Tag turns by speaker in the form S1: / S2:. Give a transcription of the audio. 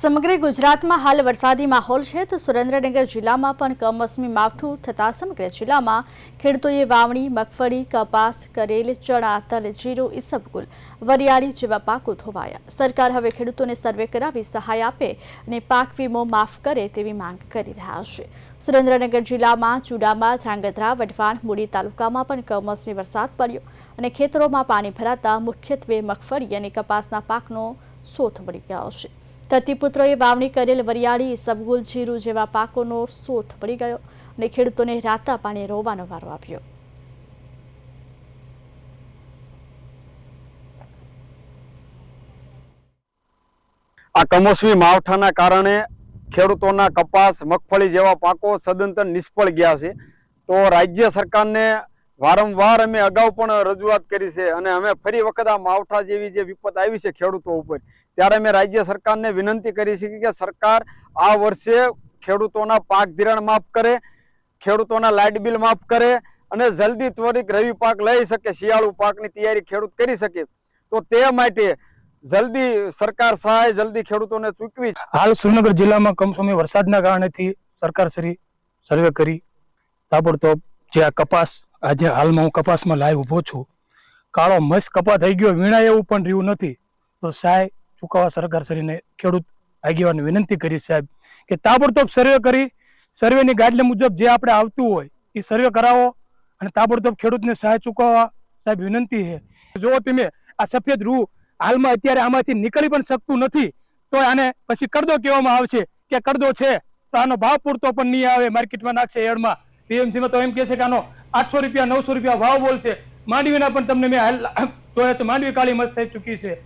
S1: સમગ્ર ગુજરાતમાં હાલ વરસાદી માહોલ છે તો સુરેન્દ્રનગર જિલ્લામાં પણ કમોસમી માવઠું થતા સમગ્ર જિલ્લામાં ખેડૂતોએ વાવણી મગફળી કપાસ કરેલ ચણા તલ જીરું ઈસબગુલ વરિયાળી જેવા પાકો ધોવાયા। સરકાર હવે ખેડૂતોને સર્વે કરાવી સહાય આપે અને પાક વીમો માફ કરે તેવી માંગ કરી રહ્યા છે। સુરેન્દ્રનગર જિલ્લામાં ચુડામાં ધ્રાંગધ્રા વઢવાણ મૂડી તાલુકામાં પણ કમોસમી વરસાદ પડ્યો અને ખેતરોમાં પાણી ભરાતા મુખ્યત્વે મગફળી અને કપાસના પાકનો સોથ વળી ગયો છે। ધરતીપુત્રોએ વાવણી કરેલ વરિયાળી ઈસબગુલ જીરું જેવા પાકોનો સોથ વળી ગયો અને ખેડૂતોને રાતા પાણી રોવાનો વારો આવ્યો।
S2: આ કમોસમી માવઠાના કારણે ખેડૂતોના કપાસ મગફળી જેવા પાકો સદંતર નિષ્ફળ ગયા છે। તો રાજ્ય સરકારને વારંવાર અમે અગાઉ પણ રજૂઆત કરી છે અને અમે ફરી વખત આ માવઠા જેવી જે વિપત આવી છે ખેડૂતો ઉપર, ત્યારે અમે રાજ્ય સરકારને વિનંતી કરી છે કે સરકાર આ વર્ષે ખેડૂતોના પાક ધિરાણ માફ કરે, ખેડૂતોના લાઇટ બિલ માફ કરે અને જલ્દી ત્વરિત રવિ પાક લઈ શકે, શિયાળુ પાકની તૈયારી ખેડૂત કરી શકે। તો તે માટે જલ્દી સરકાર સહાય જલ્દી ખેડૂતોને ચૂકવી।
S3: હાલ સુરેન્દ્રનગર જિલ્લામાં કમોસમી વરસાદના કારણેથી સરકાર સર્વે કરી તાબડતોબ જે આ કપાસ, આજે હાલમાં હું કપાસમાં લાઈવ ઊભો છું, કાળો મસ્ત કપા થઈ ગયો, વીણાય એવું પણ રહ્યું નથી। તો સહાય ચૂકવવા સરકારશ્રીને ખેડૂત આગેવાનને વિનંતી કરી સાહેબ કે તાબડતોબ સર્વે કરી, સર્વેની ગાઈડલાઈન મુજબ જે આપણે આવતું હોય એ સર્વે કરાવો અને તાબડતોબ ખેડૂતને સહાય ચૂકવવા સાહેબ વિનંતી છે। જો તમે આ સફેદ રૂ હાલમાં અત્યારે આમાંથી નીકળી પણ શકતું નથી તો આને પછી કરદો કહેવામાં આવશે કે કરદો છે તો આનો ભાવ પૂરતો પણ નહીં આવે, માર્કેટમાં નાખશે એડમાં, પીએમસીમાં તો એમ કહે છે કે આનો 800 રૂપિયા 900 રૂપિયા ભાવ બોલશે। માંડવીના પણ તમને મેં જોયા છે, માંડવી કાળી મસ્ત થઈ ચૂકી છે।